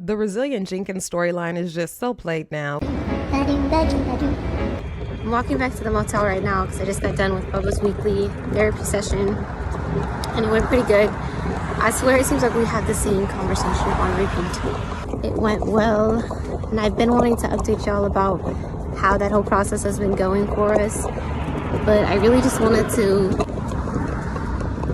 The Resilient Jenkins storyline is just so played now. I'm walking back to the motel right now because I just got done with Bubba's weekly therapy session and it went pretty good. I swear it seems like we had the same conversation on repeat. It went well, and I've been wanting to update y'all about how that whole process has been going for us, but I really just wanted to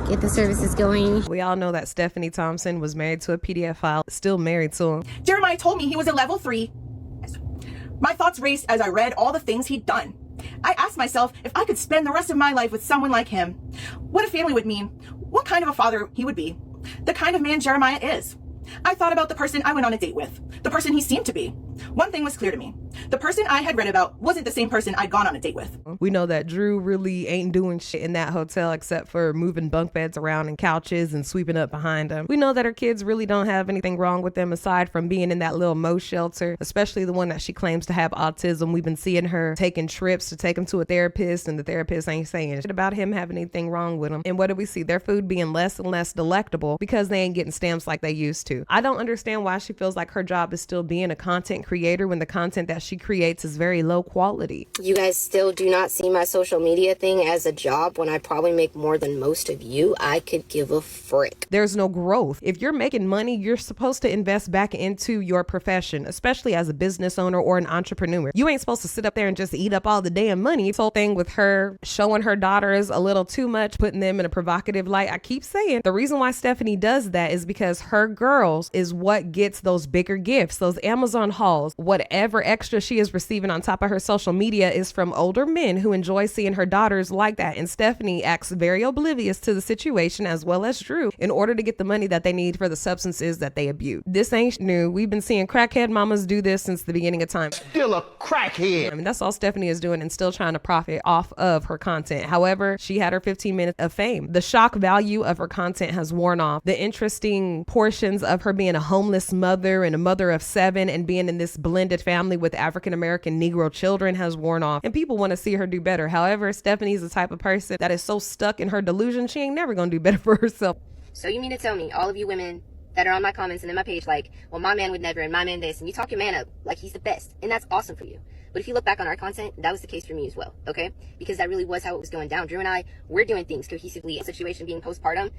get the services going. We all know that Stephanie Thompson was married to a PDF file, still married to him. Jeremiah told me he was a level 3. My thoughts raced as I read all the things he'd done. I asked myself if I could spend the rest of my life with someone like him, what a family would mean, what kind of a father he would be, the kind of man Jeremiah is. I thought about the person I went on a date with, the person he seemed to be. One thing was clear to me. The person I had read about wasn't the same person I'd gone on a date with. We know that Drew really ain't doing shit in that hotel except for moving bunk beds around and couches and sweeping up behind them. We know that her kids really don't have anything wrong with them aside from being in that little Mo shelter, especially the one that she claims to have autism. We've been seeing her taking trips to take him to a therapist, and the therapist ain't saying shit about him having anything wrong with him. And what do we see? Their food being less and less delectable because they ain't getting stamps like they used to. I don't understand why she feels like her job is still being a content creator when the content that she creates is very low quality. You guys still do not see my social media thing as a job when I probably make more than most of you. I could give a frick. There's no growth. If you're making money, you're supposed to invest back into your profession, especially as a business owner or an entrepreneur. You ain't supposed to sit up there and just eat up all the damn money. This whole thing with her showing her daughters a little too much, putting them in a provocative light. I keep saying the reason why Stephanie does that is because her girls is what gets those bigger gifts, those Amazon hauls, whatever extra she is receiving on top of her social media is from older men who enjoy seeing her daughters like that. And Stephanie acts very oblivious to the situation, as well as Drew, in order to get the money that they need for the substances that they abuse. This ain't new. We've been seeing crackhead mamas do this since the beginning of time. Still a crackhead. I mean, that's all Stephanie is doing and still trying to profit off of her content. However, she had her 15 minutes of fame. The shock value of her content has worn off. The interesting portions of her being a homeless mother and a mother of 7 and being in this blended family with African-American Negro children has worn off, and people want to see her do better. However, Stephanie's the type of person that is so stuck in her delusion, she ain't never gonna do better for herself. So you mean to tell me, all of you women that are on my comments and in my page like, well, my man would never, and my man this, and you talk your man up like he's the best, and that's awesome for you. But if you look back on our content, that was the case for me as well, okay? Because that really was how it was going down. Drew and I, we're doing things cohesively. A situation being postpartum,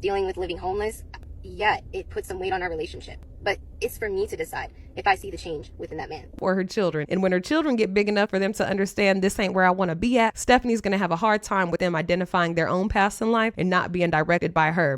dealing with living homeless, yeah, it puts some weight on our relationship. But it's for me to decide if I see the change within that man. For her children. And when her children get big enough for them to understand this ain't where I want to be at, Stephanie's going to have a hard time with them identifying their own paths in life and not being directed by her.